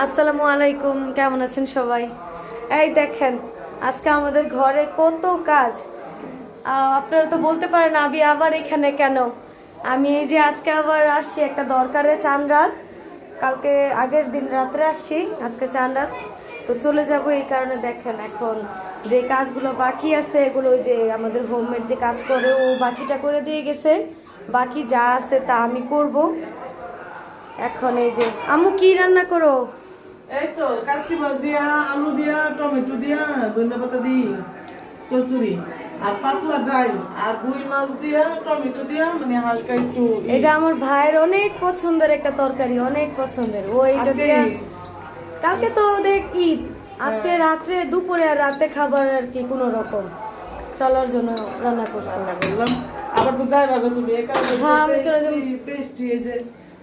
আসসালামু আলাইকুম, কেমন আছেন সবাই? এই দেখেন আজকে আমাদের ঘরে কত কাজ। আপনারা তো বলতে পারেন আমি আবার এখানে কেন। আমি এই যে আজকে আবার আসছি একটা দরকারে, চান রাত। কালকে আগের দিন রাত্রে আসছি, আজকে চান রাত তো চলে যাব। এই কারণে দেখেন এখন যে কাজগুলো বাকি আছে এগুলো ওই যে আমাদের হোমমেড যে কাজ করে ও বাকিটা করে দিয়ে গেছে। বাকি যা আছে তা আমি করব। এখন এই যে আম্মু কি রান্না করো? এই তো কাসকি মাছ দিয়া, আলু দিয়া, টমেটো দিয়া, ধনিয়া পাতা দিই চচ্চড়ি, আর পাতলা ডাল, আর রুই মাছ দিয়া, টমেটো দিয়া, মানে হালকা একটু এটা আমার ভাইয়ের অনেক পছন্দের একটা তরকারি, অনেক পছন্দের। ও এইটা আজকে দিয়া কালকে তো দেখ ঈদ, আজকে রাত্রে দুপুরে আর রাতে খাবার আর কি কোনো রকম চলার জন্য রান্না করছি। রান্না করলাম। আবার তো যাই ভাগো তুমি একা। হ্যাঁ, আমি চলে যাবো। পেস্ট্রি এই যে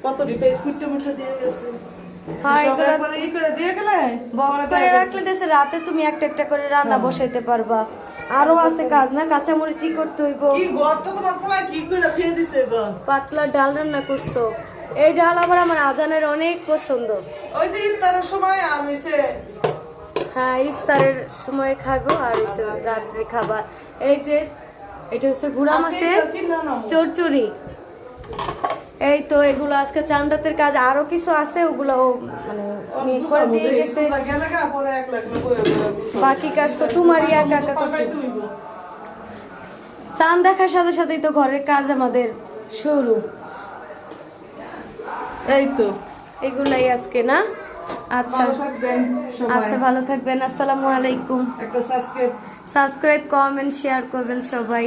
কতটি পেস্ট মিঠা মিঠা দিয়ে গেছে। হ্যাঁ, সব এগুলা একবারে ই করে দিয়ে গেলে বক্স পরে করে দেখা রাখলে দেশে রাতে তুমি একটা একটা করে রান্না বসাইতে পারবা। আরো আছে কাজ না, কাঁচামরিচ ই করতে হইব। কি ঘরটা তোমার পোলা কি করে খেয়ে দিছে গো। পাতলা ডাল রান্না করছো। এই ডাল আবার আমার আজানের অনেক পছন্দ। ওই যে ইফতারের সময় আর হইছে হ্যাঁ, ইফতারের সময় খাবো আর হচ্ছে রাত্রে খাবার। এই যে এটা হচ্ছে গুড়া মাছের চচ্চড়ি। এই তো এগুলো আজকে চান্দাতের কাজ, আরো কিছু আছে ওগুলো ও মানে নিয়ে করে দিয়ে গেছে। বাকি কাজ তো তোমারই একা একা করতে। চাঁদ দেখার সাথে সাথেই তো ঘরের কাজ আমাদের শুরু। এই তো এগুলাই আজকে না। আচ্ছা ভালো থাকবেন সবাই। আচ্ছা, ভালো থাকবেন। আসসালামু আলাইকুম। একটা সাবস্ক্রাইব সাবস্ক্রাইব, কমেন্ট, শেয়ার করবেন সবাই।